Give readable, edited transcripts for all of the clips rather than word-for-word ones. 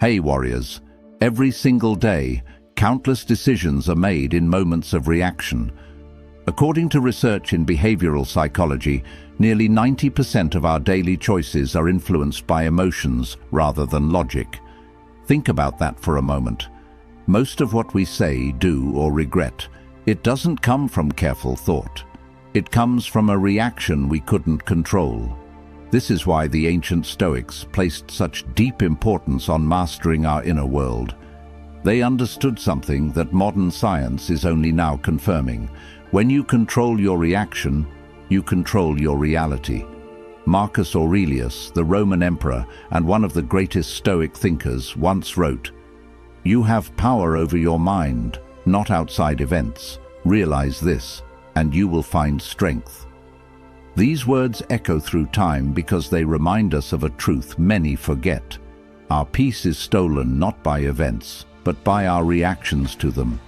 Hey warriors, every single day, countless decisions are made in moments of reaction. According to research in behavioral psychology, nearly 90% of our daily choices are influenced by emotions rather than logic. Think about that for a moment. Most of what we say, do, or regret, it doesn't come from careful thought. It comes from a reaction we couldn't control. This is why the ancient Stoics placed such deep importance on mastering our inner world. They understood something that modern science is only now confirming. When you control your reaction, you control your reality. Marcus Aurelius, the Roman emperor and one of the greatest Stoic thinkers, once wrote, "You have power over your mind, not outside events. Realize this, and you will find strength." These words echo through time because they remind us of a truth many forget. Our peace is stolen not by events, but by our reactions to them.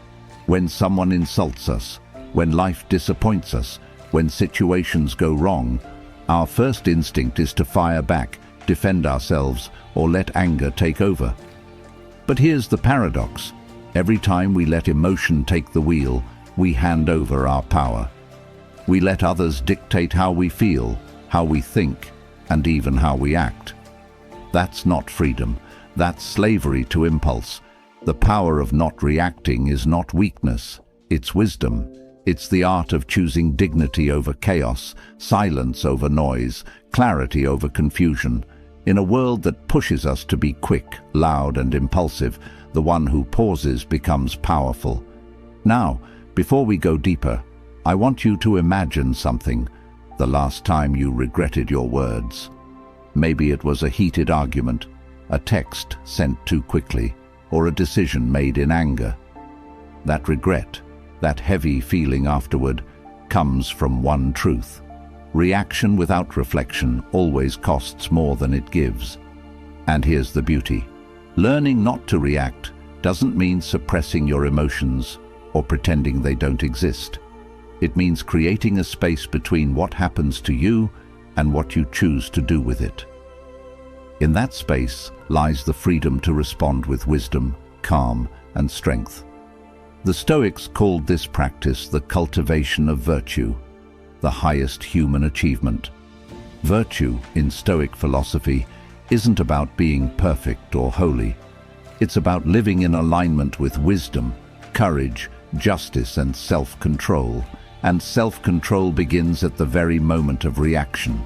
When someone insults us, when life disappoints us, when situations go wrong, our first instinct is to fire back, defend ourselves, or let anger take over. But here's the paradox. Every time we let emotion take the wheel, we hand over our power. We let others dictate how we feel, how we think, and even how we act. That's not freedom. That's slavery to impulse. The power of not reacting is not weakness. It's wisdom. It's the art of choosing dignity over chaos, silence over noise, clarity over confusion. In a world that pushes us to be quick, loud, and impulsive, the one who pauses becomes powerful. Now, before we go deeper, I want you to imagine something. The last time you regretted your words. Maybe it was a heated argument, a text sent too quickly, or a decision made in anger. That regret, that heavy feeling afterward, comes from one truth. Reaction without reflection always costs more than it gives. And here's the beauty. Learning not to react doesn't mean suppressing your emotions or pretending they don't exist. It means creating a space between what happens to you and what you choose to do with it. In that space lies the freedom to respond with wisdom, calm, and strength. The Stoics called this practice the cultivation of virtue, the highest human achievement. Virtue, in Stoic philosophy, isn't about being perfect or holy. It's about living in alignment with wisdom, courage, justice, and self-control. And self-control begins at the very moment of reaction.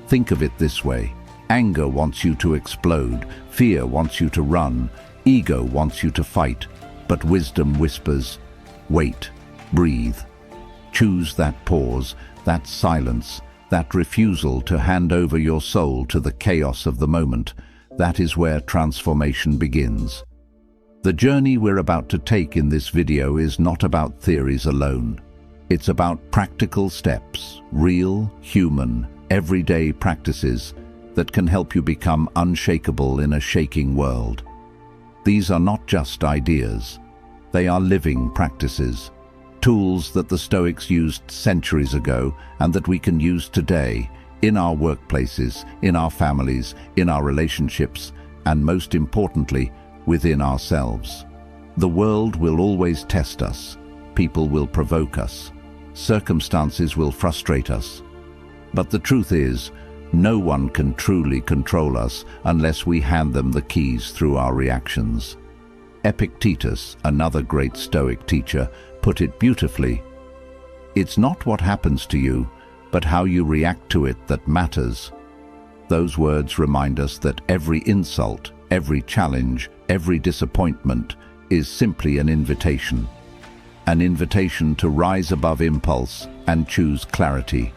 Think of it this way. Anger wants you to explode, fear wants you to run, ego wants you to fight, but wisdom whispers, wait, breathe. Choose that pause, that silence, that refusal to hand over your soul to the chaos of the moment. That is where transformation begins. The journey we're about to take in this video is not about theories alone. It's about practical steps, real, human, everyday practices that can help you become unshakable in a shaking world. These are not just ideas. They are living practices, tools that the Stoics used centuries ago and that we can use today in our workplaces, in our families, in our relationships, and most importantly, within ourselves. The world will always test us. People will provoke us. Circumstances will frustrate us. But the truth is, no one can truly control us unless we hand them the keys through our reactions. Epictetus, another great Stoic teacher, put it beautifully. It's not what happens to you, but how you react to it that matters. Those words remind us that every insult, every challenge, every disappointment is simply an invitation to rise above impulse and choose clarity.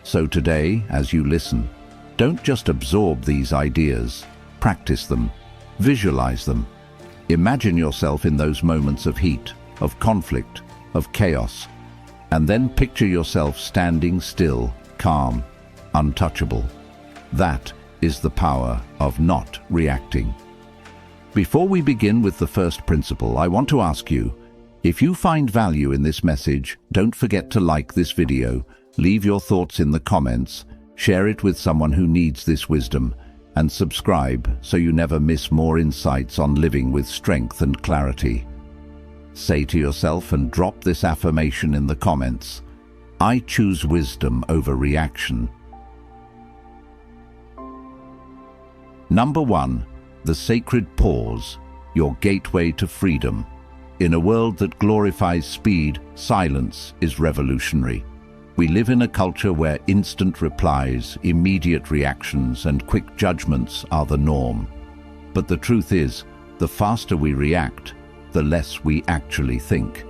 So today, as you listen, don't just absorb these ideas, practice them, visualize them. Imagine yourself in those moments of heat, of conflict, of chaos, and then picture yourself standing still, calm, untouchable. That is the power of not reacting. Before we begin with the first principle, I want to ask you, if you find value in this message, don't forget to like this video, leave your thoughts in the comments, share it with someone who needs this wisdom, and subscribe so you never miss more insights on living with strength and clarity. Say to yourself and drop this affirmation in the comments: I choose wisdom over reaction. Number 1. The sacred pause, your gateway to freedom. In a world that glorifies speed, silence is revolutionary. We live in a culture where instant replies, immediate reactions, and quick judgments are the norm. But the truth is, the faster we react, the less we actually think.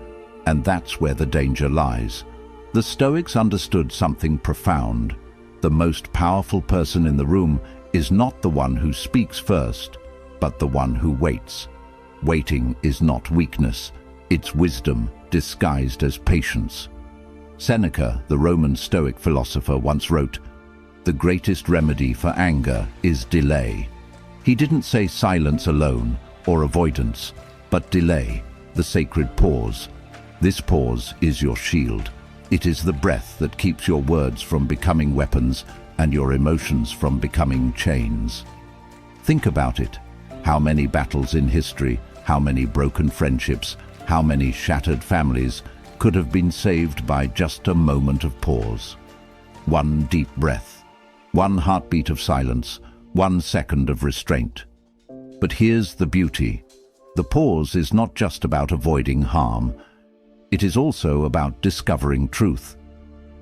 And that's where the danger lies. The Stoics understood something profound. The most powerful person in the room is not the one who speaks first, but the one who waits. Waiting is not weakness, it's wisdom disguised as patience. Seneca, the Roman Stoic philosopher, once wrote, "The greatest remedy for anger is delay." He didn't say silence alone or avoidance, but delay, the sacred pause. This pause is your shield. It is the breath that keeps your words from becoming weapons and your emotions from becoming chains. Think about it. How many battles in history, how many broken friendships, how many shattered families could have been saved by just a moment of pause? One deep breath, one heartbeat of silence, 1 second of restraint. But here's the beauty. The pause is not just about avoiding harm. It is also about discovering truth.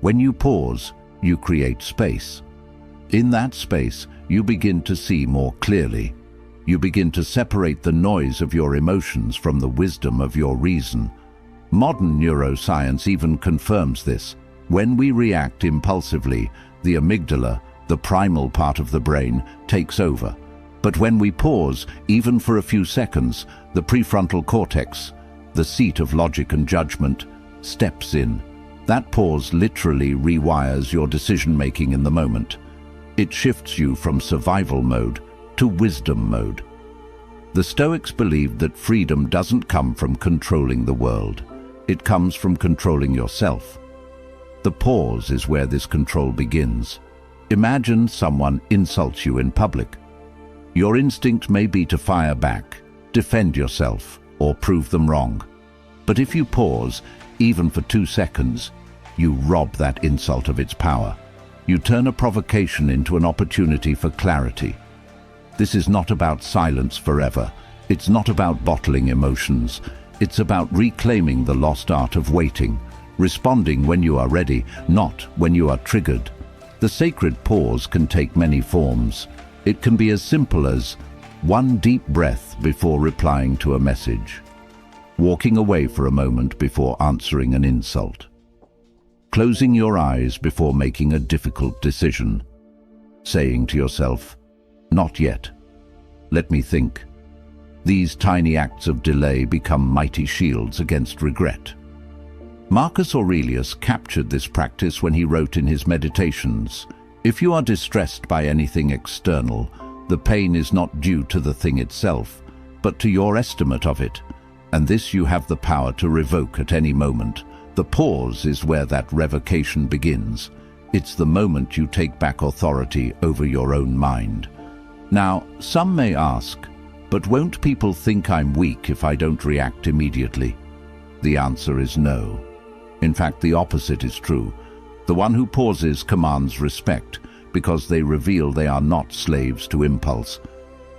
When you pause, you create space. In that space, you begin to see more clearly. You begin to separate the noise of your emotions from the wisdom of your reason. Modern neuroscience even confirms this. When we react impulsively, the amygdala, the primal part of the brain, takes over. But when we pause, even for a few seconds, the prefrontal cortex, the seat of logic and judgment, steps in. That pause literally rewires your decision-making in the moment. It shifts you from survival mode to wisdom mode. The Stoics believed that freedom doesn't come from controlling the world. It comes from controlling yourself. The pause is where this control begins. Imagine someone insults you in public. Your instinct may be to fire back, defend yourself, or prove them wrong. But if you pause, even for 2 seconds, you rob that insult of its power. You turn a provocation into an opportunity for clarity. This is not about silence forever. It's not about bottling emotions. It's about reclaiming the lost art of waiting, responding when you are ready, not when you are triggered. The sacred pause can take many forms. It can be as simple as one deep breath before replying to a message, walking away for a moment before answering an insult, closing your eyes before making a difficult decision, saying to yourself, "Not yet. Let me think." These tiny acts of delay become mighty shields against regret. Marcus Aurelius captured this practice when he wrote in his Meditations, "If you are distressed by anything external, the pain is not due to the thing itself, but to your estimate of it, and this you have the power to revoke at any moment." The pause is where that revocation begins. It's the moment you take back authority over your own mind. Now, some may ask, but won't people think I'm weak if I don't react immediately? The answer is no. In fact, the opposite is true. The one who pauses commands respect because they reveal they are not slaves to impulse.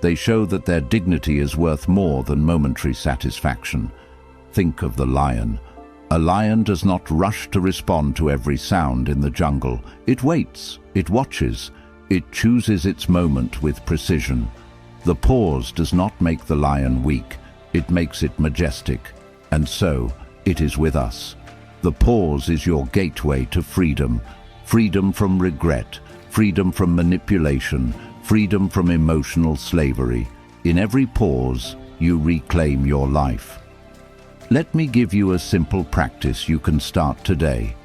They show that their dignity is worth more than momentary satisfaction. Think of the lion. A lion does not rush to respond to every sound in the jungle. It waits, it watches, it chooses its moment with precision. The pause does not make the lion weak, it makes it majestic. And so, it is with us. The pause is your gateway to freedom. Freedom from regret, freedom from manipulation, freedom from emotional slavery. In every pause, you reclaim your life. Let me give you a simple practice you can start today.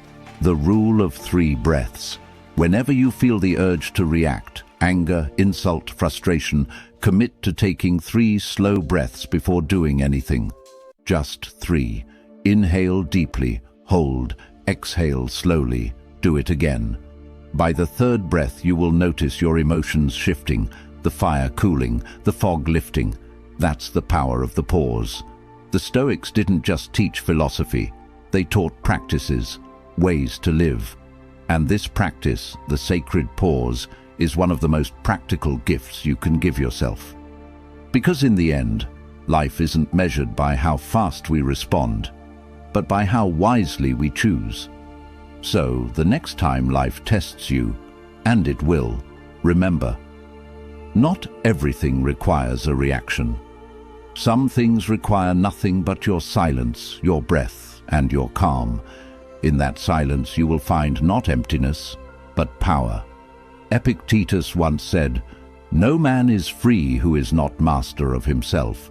The rule of 3 breaths. Whenever you feel the urge to react, anger, insult, frustration, commit to taking 3 slow breaths before doing anything. Just 3. Inhale deeply, hold, exhale slowly. Do it again. By the 3rd breath, you will notice your emotions shifting. the fire cooling, the fog lifting. That's the power of the pause. The Stoics didn't just teach philosophy, they taught practices, ways to live. And this practice, the sacred pause, is one of the most practical gifts you can give yourself. Because in the end, life isn't measured by how fast we respond, but by how wisely we choose. So, the next time life tests you, and it will, remember, not everything requires a reaction. Some things require nothing but your silence, your breath, and your calm. In that silence you will find not emptiness, but power. Epictetus once said, "No man is free who is not master of himself."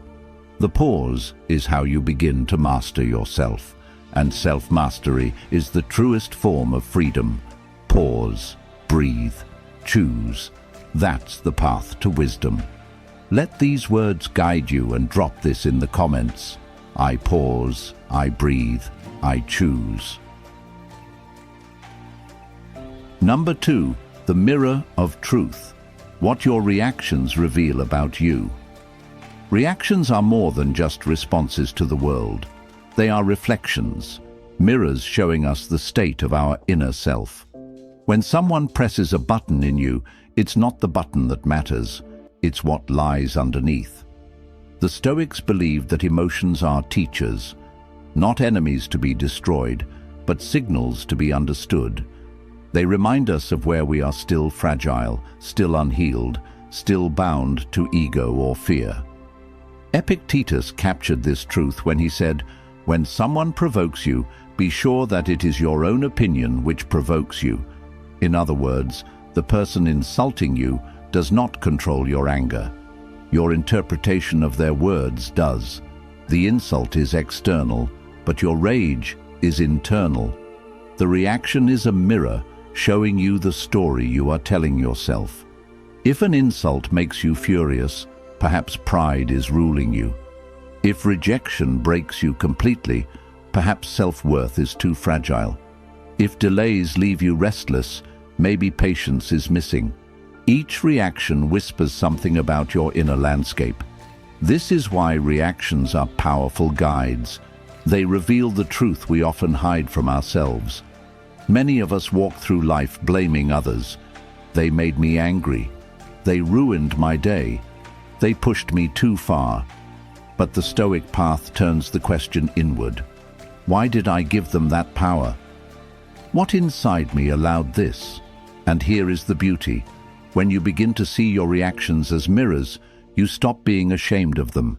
The pause is how you begin to master yourself, and self-mastery is the truest form of freedom. Pause, breathe, choose. That's the path to wisdom. Let these words guide you and drop this in the comments. I pause, I breathe, I choose. Number 2, the mirror of truth. What your reactions reveal about you. Reactions are more than just responses to the world. They are reflections, mirrors showing us the state of our inner self. When someone presses a button in you, it's not the button that matters, it's what lies underneath. The Stoics believed that emotions are teachers, not enemies to be destroyed, but signals to be understood. They remind us of where we are still fragile, still unhealed, still bound to ego or fear. Epictetus captured this truth when he said, "When someone provokes you, be sure that it is your own opinion which provokes you." In other words, the person insulting you does not control your anger. Your interpretation of their words does. The insult is external, but your rage is internal. The reaction is a mirror showing you the story you are telling yourself. If an insult makes you furious, perhaps pride is ruling you. If rejection breaks you completely, perhaps self-worth is too fragile. If delays leave you restless, maybe patience is missing. Each reaction whispers something about your inner landscape. This is why reactions are powerful guides. They reveal the truth we often hide from ourselves. Many of us walk through life blaming others. They made me angry. They ruined my day. They pushed me too far. But the Stoic path turns the question inward. Why did I give them that power? What inside me allowed this? And here is the beauty. When you begin to see your reactions as mirrors, you stop being ashamed of them.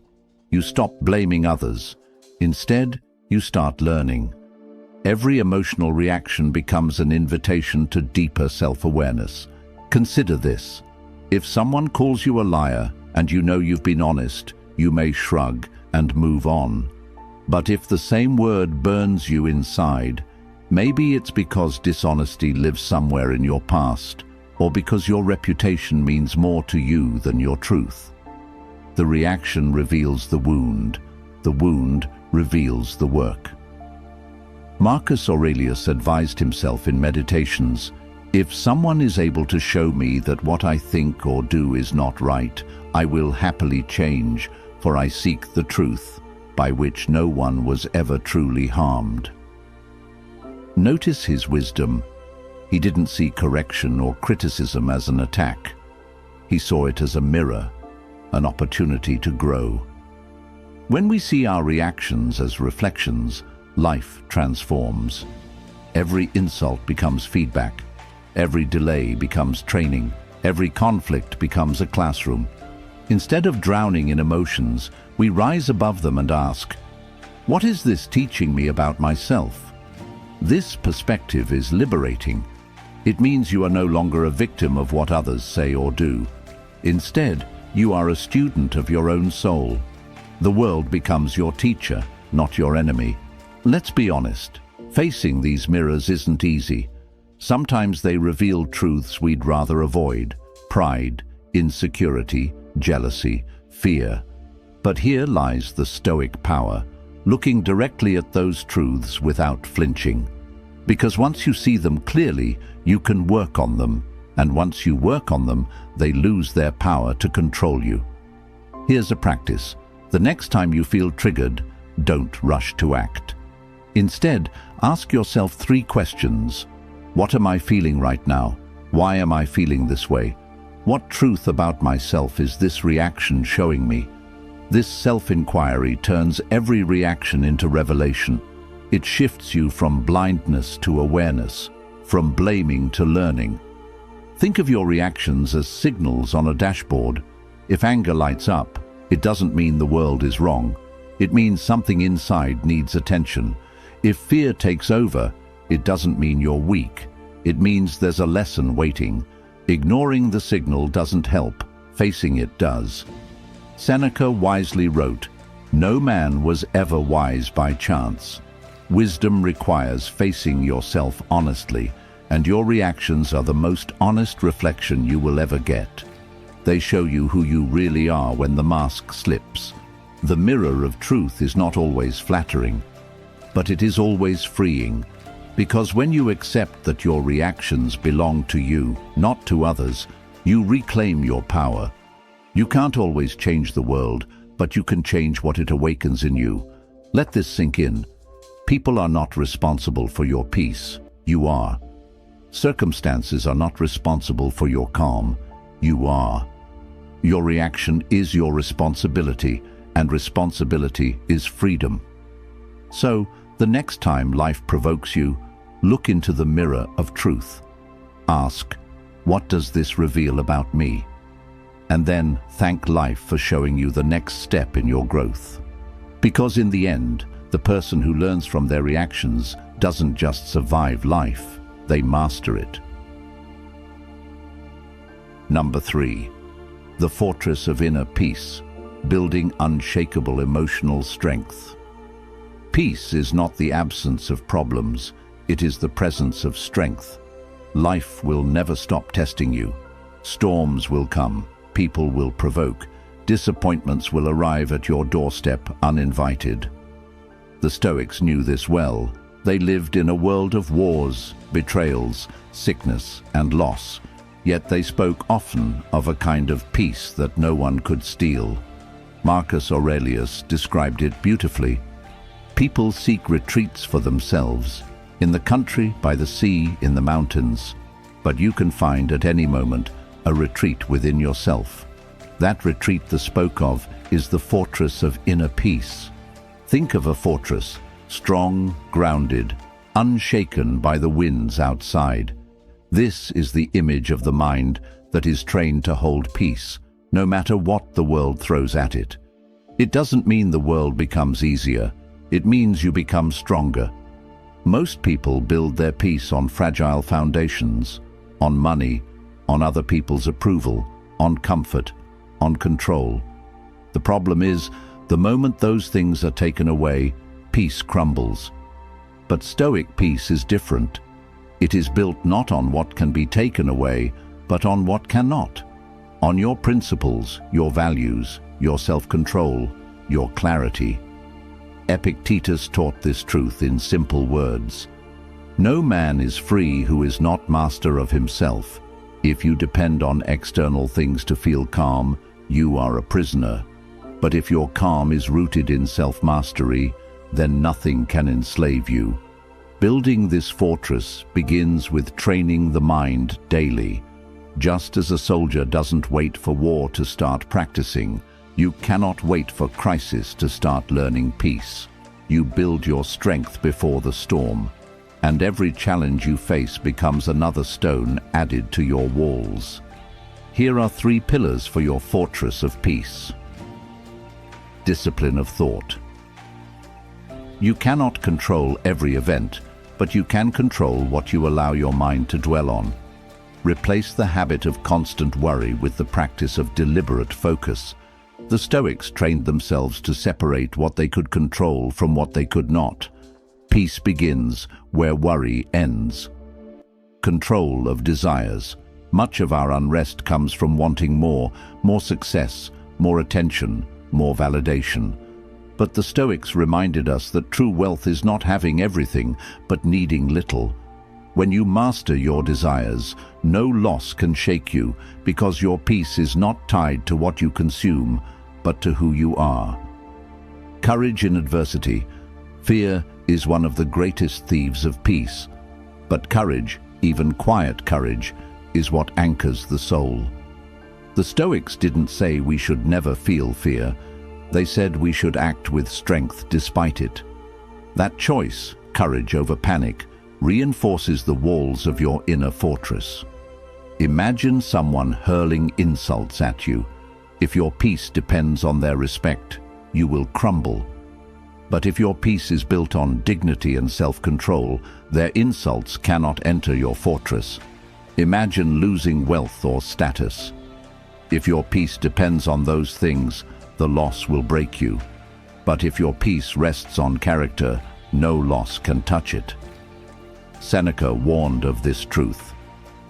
You stop blaming others. Instead, you start learning. Every emotional reaction becomes an invitation to deeper self-awareness. Consider this. If someone calls you a liar and you know you've been honest, you may shrug and move on. But if the same word burns you inside, maybe it's because dishonesty lives somewhere in your past, or because your reputation means more to you than your truth. The reaction reveals the wound reveals the work. Marcus Aurelius advised himself in Meditations, "If someone is able to show me that what I think or do is not right, I will happily change, for I seek the truth, by which no one was ever truly harmed." Notice his wisdom. He didn't see correction or criticism as an attack. He saw it as a mirror, an opportunity to grow. When we see our reactions as reflections, life transforms. Every insult becomes feedback. Every delay becomes training. Every conflict becomes a classroom. Instead of drowning in emotions, we rise above them and ask, "What is this teaching me about myself?" This perspective is liberating. It means you are no longer a victim of what others say or do. Instead, you are a student of your own soul. The world becomes your teacher, not your enemy. Let's be honest, facing these mirrors isn't easy. Sometimes they reveal truths we'd rather avoid: pride, insecurity, jealousy, fear. But here lies the Stoic power, looking directly at those truths without flinching. Because once you see them clearly, you can work on them. and once you work on them, they lose their power to control you. Here's a practice. The next time you feel triggered, don't rush to act. Instead, ask yourself 3 questions. What am I feeling right now? Why am I feeling this way? What truth about myself is this reaction showing me? This self-inquiry turns every reaction into revelation. It shifts you from blindness to awareness, from blaming to learning. Think of your reactions as signals on a dashboard. If anger lights up, it doesn't mean the world is wrong. It means something inside needs attention. If fear takes over, it doesn't mean you're weak. It means there's a lesson waiting. Ignoring the signal doesn't help. Facing it does. Seneca wisely wrote, "No man was ever wise by chance." Wisdom requires facing yourself honestly, and your reactions are the most honest reflection you will ever get. They show you who you really are when the mask slips. The mirror of truth is not always flattering, but it is always freeing, because when you accept that your reactions belong to you, not to others, you reclaim your power. You can't always change the world, but you can change what it awakens in you. Let this sink in. People are not responsible for your peace. You are. Circumstances are not responsible for your calm. You are. Your reaction is your responsibility, and responsibility is freedom. So, the next time life provokes you, look into the mirror of truth. Ask, what does this reveal about me? And then thank life for showing you the next step in your growth. Because in the end, the person who learns from their reactions doesn't just survive life, they master it. Number 3. The fortress of inner peace, building unshakable emotional strength. Peace is not the absence of problems, it is the presence of strength. Life will never stop testing you. Storms will come, people will provoke, disappointments will arrive at your doorstep uninvited. The Stoics knew this well. They lived in a world of wars, betrayals, sickness, and loss, yet they spoke often of a kind of peace that no one could steal. Marcus Aurelius described it beautifully. People seek retreats for themselves, in the country, by the sea, in the mountains, but you can find at any moment a retreat within yourself. That retreat they spoke of is the fortress of inner peace. Think of a fortress, strong, grounded, unshaken by the winds outside. This is the image of the mind that is trained to hold peace, no matter what the world throws at it. It doesn't mean the world becomes easier. It means you become stronger. Most people build their peace on fragile foundations, on money, on other people's approval, on comfort, on control. The problem is, the moment those things are taken away, peace crumbles. But Stoic peace is different. It is built not on what can be taken away, but on what cannot. On your principles, your values, your self-control, your clarity. Epictetus taught this truth in simple words. No man is free who is not master of himself. If you depend on external things to feel calm, you are a prisoner. But if your calm is rooted in self-mastery, then nothing can enslave you. Building this fortress begins with training the mind daily. Just as a soldier doesn't wait for war to start practicing, you cannot wait for crisis to start learning peace. You build your strength before the storm, and every challenge you face becomes another stone added to your walls. Here are 3 pillars for your fortress of peace. Discipline of thought. You cannot control every event, but you can control what you allow your mind to dwell on. Replace the habit of constant worry with the practice of deliberate focus. The Stoics trained themselves to separate what they could control from what they could not. Peace begins where worry ends. Control of desires. Much of our unrest comes from wanting more success, more attention, more validation. But the Stoics reminded us that true wealth is not having everything, but needing little. When you master your desires, no loss can shake you, because your peace is not tied to what you consume, but to who you are. Courage in adversity. Fear is one of the greatest thieves of peace. But courage, even quiet courage, is what anchors the soul. The Stoics didn't say we should never feel fear. They said we should act with strength despite it. That choice, courage over panic, reinforces the walls of your inner fortress. Imagine someone hurling insults at you. If your peace depends on their respect, you will crumble. But if your peace is built on dignity and self-control, their insults cannot enter your fortress. Imagine losing wealth or status. If your peace depends on those things, the loss will break you. But if your peace rests on character, no loss can touch it. Seneca warned of this truth.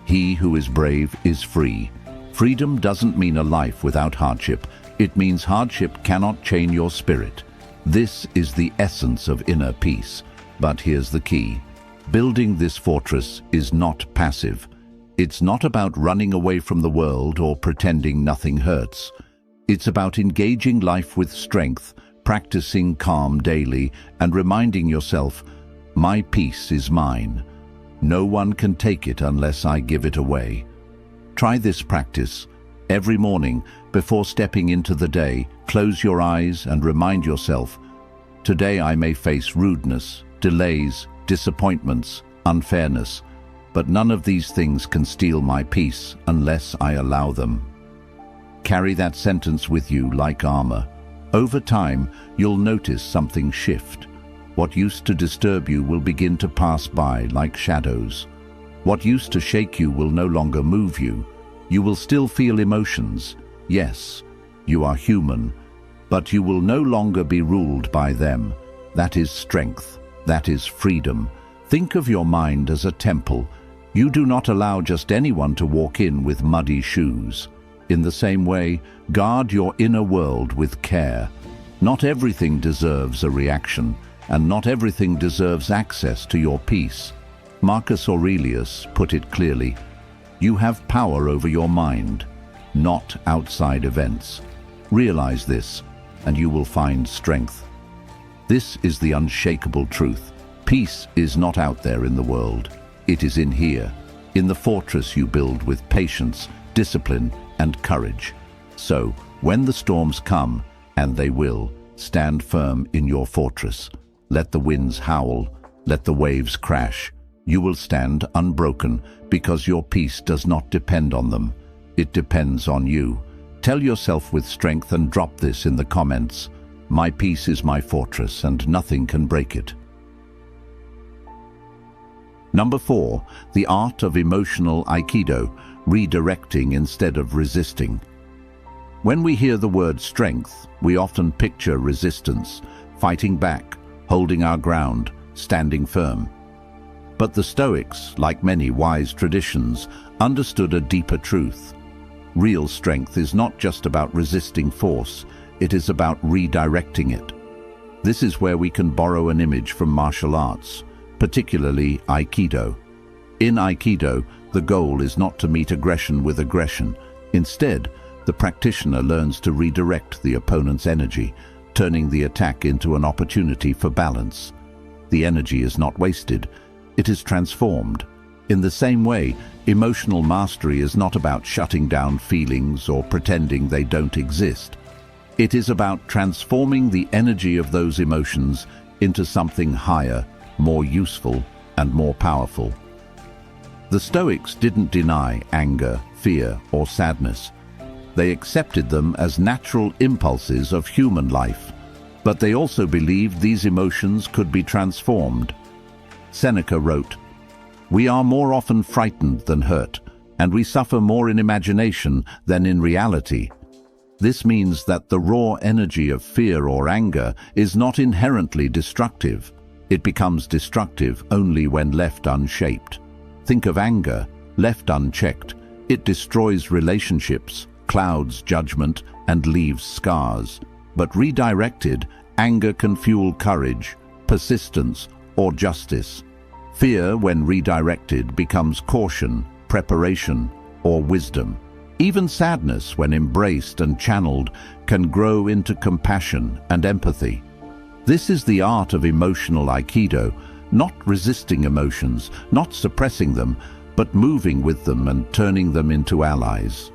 He who is brave is free. Freedom doesn't mean a life without hardship. It means hardship cannot chain your spirit. This is the essence of inner peace. But here's the key. Building this fortress is not passive. It's not about running away from the world or pretending nothing hurts. It's about engaging life with strength, practicing calm daily, and reminding yourself, my peace is mine. No one can take it unless I give it away. Try this practice. Every morning, before stepping into the day, close your eyes and remind yourself, today I may face rudeness, delays, disappointments, unfairness, but none of these things can steal my peace unless I allow them. Carry that sentence with you like armor. Over time, you'll notice something shift. What used to disturb you will begin to pass by like shadows. What used to shake you will no longer move you. You will still feel emotions. Yes, you are human, but you will no longer be ruled by them. That is strength. That is freedom. Think of your mind as a temple. You do not allow just anyone to walk in with muddy shoes. In the same way, guard your inner world with care. Not everything deserves a reaction, and not everything deserves access to your peace. Marcus Aurelius put it clearly, you have power over your mind, not outside events. Realize this, and you will find strength. This is the unshakable truth. Peace is not out there in the world. It is in here, in the fortress you build with patience, discipline, and courage. So, when the storms come, and they will, stand firm in your fortress. Let the winds howl, let the waves crash. You will stand unbroken because your peace does not depend on them. It depends on you. Tell yourself with strength and drop this in the comments. My peace is my fortress and nothing can break it. Number 4, the art of emotional Aikido, redirecting instead of resisting. When we hear the word strength, we often picture resistance, fighting back, holding our ground, standing firm. But the Stoics, like many wise traditions, understood a deeper truth. Real strength is not just about resisting force, it is about redirecting it. This is where we can borrow an image from martial arts, particularly Aikido. In Aikido, the goal is not to meet aggression with aggression. Instead, the practitioner learns to redirect the opponent's energy, turning the attack into an opportunity for balance. The energy is not wasted, it is transformed. In the same way, emotional mastery is not about shutting down feelings or pretending they don't exist. It is about transforming the energy of those emotions into something higher, more useful, and more powerful. The Stoics didn't deny anger, fear, or sadness. They accepted them as natural impulses of human life, but they also believed these emotions could be transformed. Seneca wrote, "We are more often frightened than hurt, and we suffer more in imagination than in reality." This means that the raw energy of fear or anger is not inherently destructive. It becomes destructive only when left unshaped. Think of anger. Left unchecked, it destroys relationships, clouds judgment, and leaves scars. But redirected, anger can fuel courage, persistence, or justice. Fear, when redirected, becomes caution, preparation, or wisdom. Even sadness, when embraced and channeled, can grow into compassion and empathy. This is the art of emotional Aikido, not resisting emotions, not suppressing them, but moving with them and turning them into allies.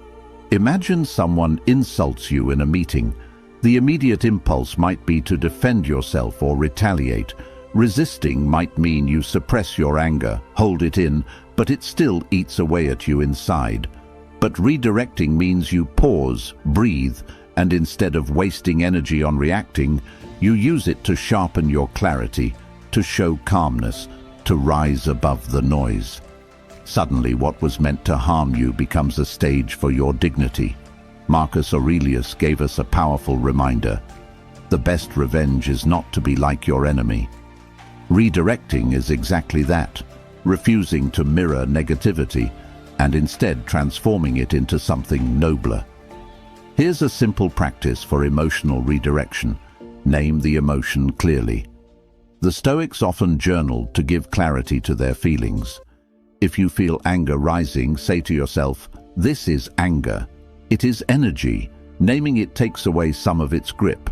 Imagine someone insults you in a meeting. The immediate impulse might be to defend yourself or retaliate. Resisting might mean you suppress your anger, hold it in, but it still eats away at you inside. But redirecting means you pause, breathe, and instead of wasting energy on reacting, you use it to sharpen your clarity, to show calmness, to rise above the noise. Suddenly, what was meant to harm you becomes a stage for your dignity. Marcus Aurelius gave us a powerful reminder. The best revenge is not to be like your enemy. Redirecting is exactly that, refusing to mirror negativity and instead transforming it into something nobler. Here's a simple practice for emotional redirection. Name the emotion clearly. The Stoics often journaled to give clarity to their feelings. If you feel anger rising, say to yourself, "This is anger. It is energy." Naming it takes away some of its grip.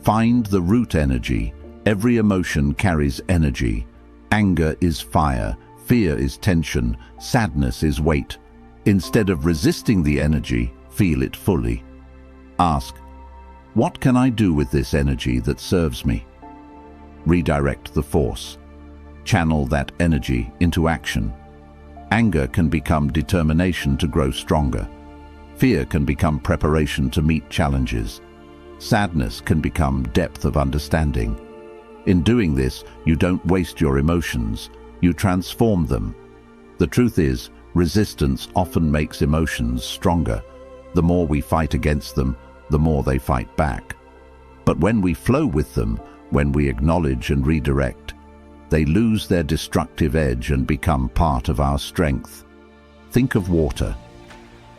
Find the root energy. Every emotion carries energy. Anger is fire. Fear is tension. Sadness is weight. Instead of resisting the energy, feel it fully. Ask, what can I do with this energy that serves me? Redirect the force. Channel that energy into action. Anger can become determination to grow stronger. Fear can become preparation to meet challenges. Sadness can become depth of understanding. In doing this, you don't waste your emotions, you transform them. The truth is, resistance often makes emotions stronger. The more we fight against them, the more they fight back. But when we flow with them, when we acknowledge and redirect, they lose their destructive edge and become part of our strength. Think of water.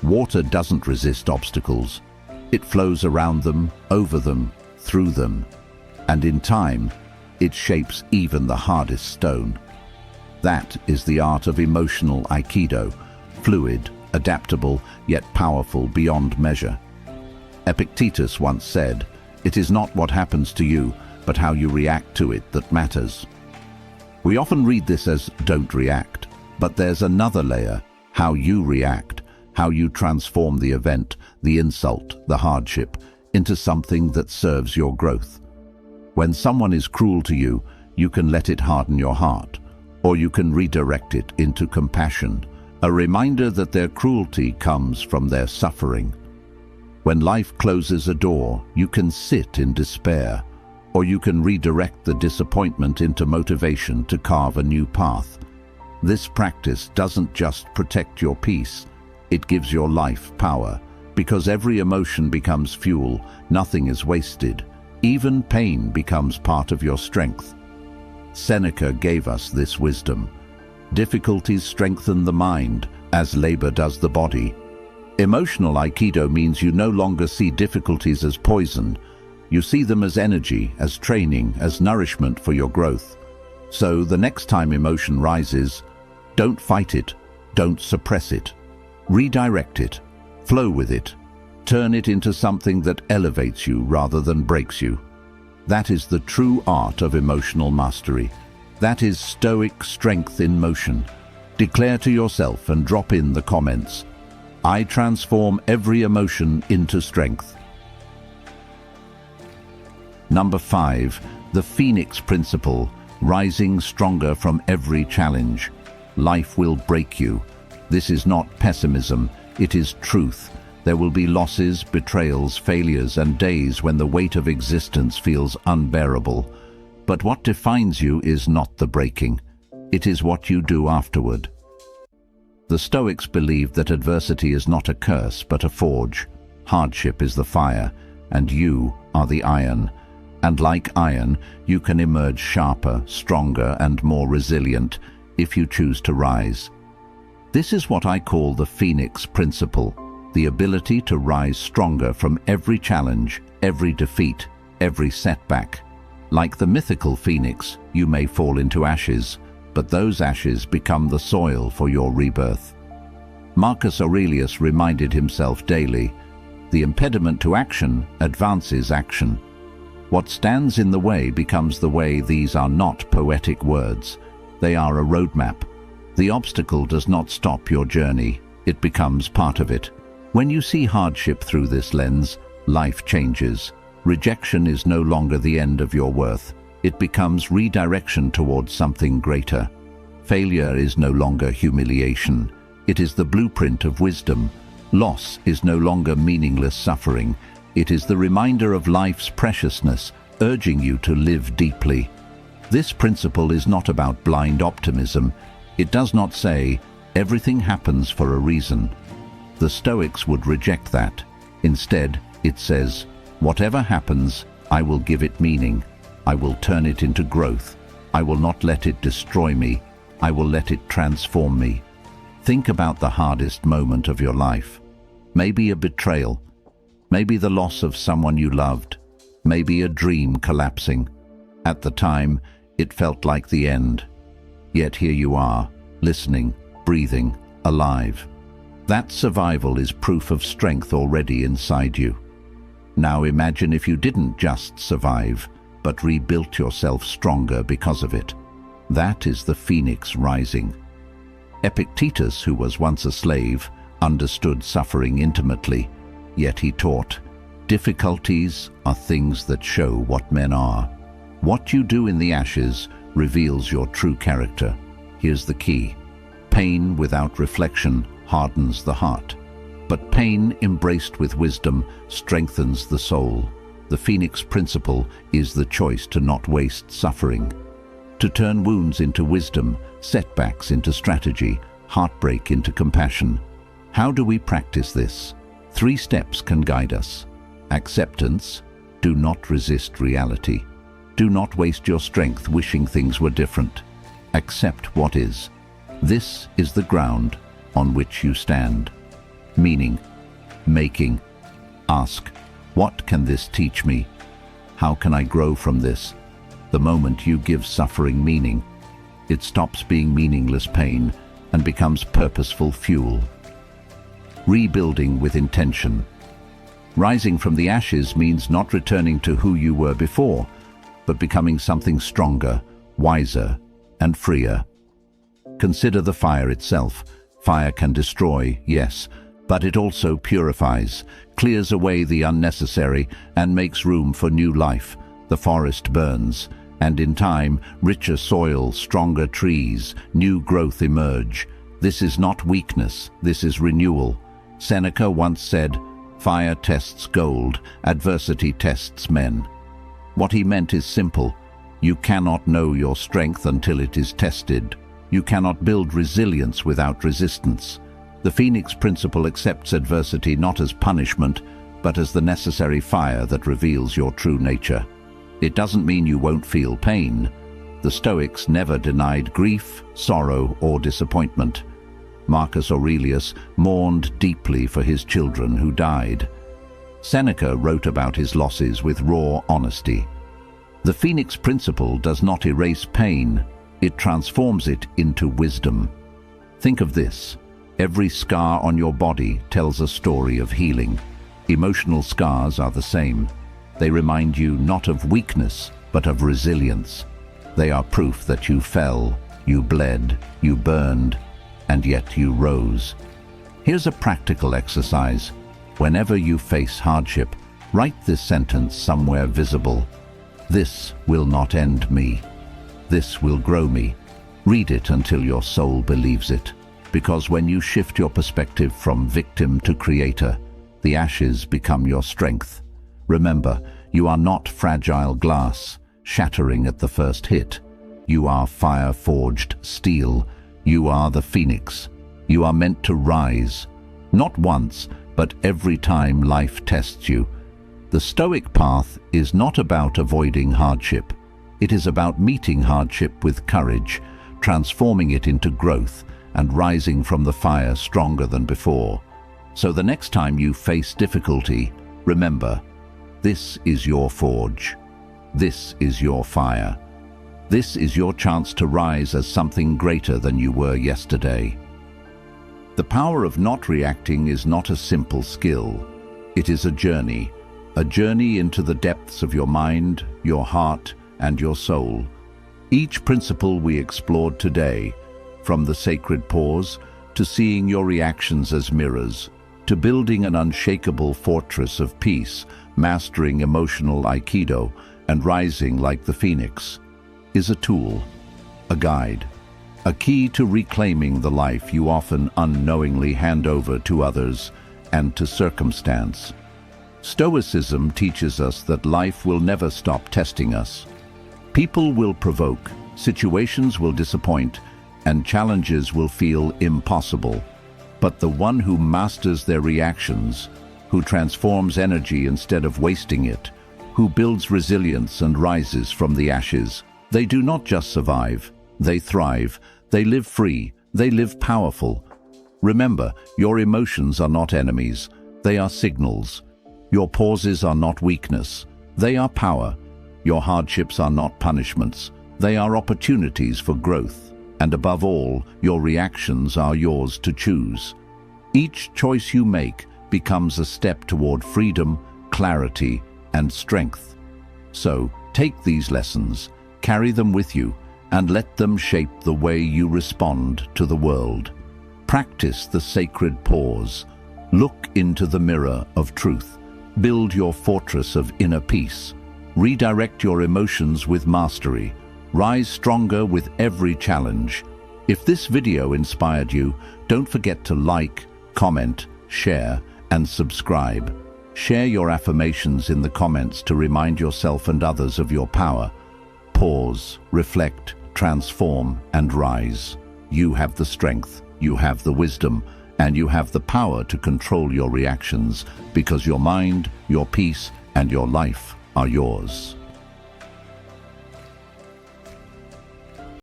Water doesn't resist obstacles. It flows around them, over them, through them. And in time, it shapes even the hardest stone. That is the art of emotional Aikido, fluid, adaptable, yet powerful beyond measure. Epictetus once said, "It is not what happens to you, but how you react to it that matters." We often read this as "don't react," but there's another layer, how you react, how you transform the event, the insult, the hardship, into something that serves your growth. When someone is cruel to you, you can let it harden your heart, or you can redirect it into compassion, a reminder that their cruelty comes from their suffering. When life closes a door, you can sit in despair, or you can redirect the disappointment into motivation to carve a new path. This practice doesn't just protect your peace, it gives your life power, because every emotion becomes fuel, nothing is wasted. Even pain becomes part of your strength. Seneca gave us this wisdom. Difficulties strengthen the mind, as labor does the body. Emotional Aikido means you no longer see difficulties as poison. You see them as energy, as training, as nourishment for your growth. So the next time emotion rises, don't fight it, don't suppress it. Redirect it, flow with it. Turn it into something that elevates you rather than breaks you. That is the true art of emotional mastery. That is Stoic strength in motion. Declare to yourself and drop in the comments, "I transform every emotion into strength." Number 5, the Phoenix Principle, rising stronger from every challenge. Life will break you. This is not pessimism, it is truth. There will be losses, betrayals, failures, and days when the weight of existence feels unbearable. But what defines you is not the breaking. It is what you do afterward. The Stoics believed that adversity is not a curse, but a forge. Hardship is the fire, and you are the iron. And like iron, you can emerge sharper, stronger, and more resilient if you choose to rise. This is what I call the Phoenix Principle. The ability to rise stronger from every challenge, every defeat, every setback. Like the mythical phoenix, you may fall into ashes, but those ashes become the soil for your rebirth. Marcus Aurelius reminded himself daily, the impediment to action advances action. What stands in the way becomes the way. These are not poetic words. They are a roadmap. The obstacle does not stop your journey. It becomes part of it. When you see hardship through this lens, life changes. Rejection is no longer the end of your worth. It becomes redirection towards something greater. Failure is no longer humiliation. It is the blueprint of wisdom. Loss is no longer meaningless suffering. It is the reminder of life's preciousness, urging you to live deeply. This principle is not about blind optimism. It does not say, everything happens for a reason. The Stoics would reject that. Instead, it says, whatever happens, I will give it meaning. I will turn it into growth. I will not let it destroy me. I will let it transform me. Think about the hardest moment of your life. Maybe a betrayal. Maybe the loss of someone you loved. Maybe a dream collapsing. At the time, it felt like the end. Yet here you are, listening, breathing, alive. That survival is proof of strength already inside you. Now imagine if you didn't just survive, but rebuilt yourself stronger because of it. That is the phoenix rising. Epictetus, who was once a slave, understood suffering intimately, yet he taught, difficulties are things that show what men are. What you do in the ashes reveals your true character. Here's the key. Pain without reflection hardens the heart, but pain embraced with wisdom strengthens the soul. The Phoenix principle is the choice to not waste suffering, to turn wounds into wisdom, setbacks into strategy, heartbreak into compassion. How do we practice this? 3 steps can guide us. Acceptance. Do not resist reality. Do not waste your strength wishing things were different. Accept what is. This is the ground on which you stand. Meaning. Making. Ask, what can this teach me? How can I grow from this? The moment you give suffering meaning, it stops being meaningless pain and becomes purposeful fuel. Rebuilding with intention. Rising from the ashes means not returning to who you were before, but becoming something stronger, wiser, and freer. Consider the fire itself. Fire can destroy, yes, but it also purifies, clears away the unnecessary, and makes room for new life. The forest burns, and in time, richer soil, stronger trees, new growth emerge. This is not weakness, this is renewal. Seneca once said, fire tests gold, adversity tests men. What he meant is simple. You cannot know your strength until it is tested. You cannot build resilience without resistance. The Phoenix principle accepts adversity not as punishment, but as the necessary fire that reveals your true nature. It doesn't mean you won't feel pain. The Stoics never denied grief, sorrow, or disappointment. Marcus Aurelius mourned deeply for his children who died. Seneca wrote about his losses with raw honesty. The Phoenix principle does not erase pain, it transforms it into wisdom. Think of this. Every scar on your body tells a story of healing. Emotional scars are the same. They remind you not of weakness, but of resilience. They are proof that you fell, you bled, you burned, and yet you rose. Here's a practical exercise. Whenever you face hardship, write this sentence somewhere visible. This will not end me. This will grow me. Read it until your soul believes it. Because when you shift your perspective from victim to creator, the ashes become your strength. Remember, you are not fragile glass, shattering at the first hit. You are fire-forged steel. You are the phoenix. You are meant to rise, not once, but every time life tests you. The Stoic path is not about avoiding hardship. It is about meeting hardship with courage, transforming it into growth, and rising from the fire stronger than before. So the next time you face difficulty, remember, this is your forge. This is your fire. This is your chance to rise as something greater than you were yesterday. The power of not reacting is not a simple skill. It is a journey into the depths of your mind, your heart, and your soul. Each principle we explored today, from the sacred pause to seeing your reactions as mirrors, to building an unshakable fortress of peace, mastering emotional aikido, and rising like the phoenix, is a tool, a guide, a key to reclaiming the life you often unknowingly hand over to others and to circumstance. Stoicism teaches us that life will never stop testing us. People will provoke, situations will disappoint, and challenges will feel impossible. But the one who masters their reactions, who transforms energy instead of wasting it, who builds resilience and rises from the ashes, they do not just survive, they thrive, they live free, they live powerful. Remember, your emotions are not enemies, they are signals. Your pauses are not weakness, they are power. Your hardships are not punishments, they are opportunities for growth. And above all, your reactions are yours to choose. Each choice you make becomes a step toward freedom, clarity, and strength. So, take these lessons, carry them with you, and let them shape the way you respond to the world. Practice the sacred pause. Look into the mirror of truth. Build your fortress of inner peace. Redirect your emotions with mastery. Rise stronger with every challenge. If this video inspired you, don't forget to like, comment, share, and subscribe. Share your affirmations in the comments to remind yourself and others of your power. Pause, reflect, transform, and rise. You have the strength, you have the wisdom, and you have the power to control your reactions, because your mind, your peace, and your life are yours.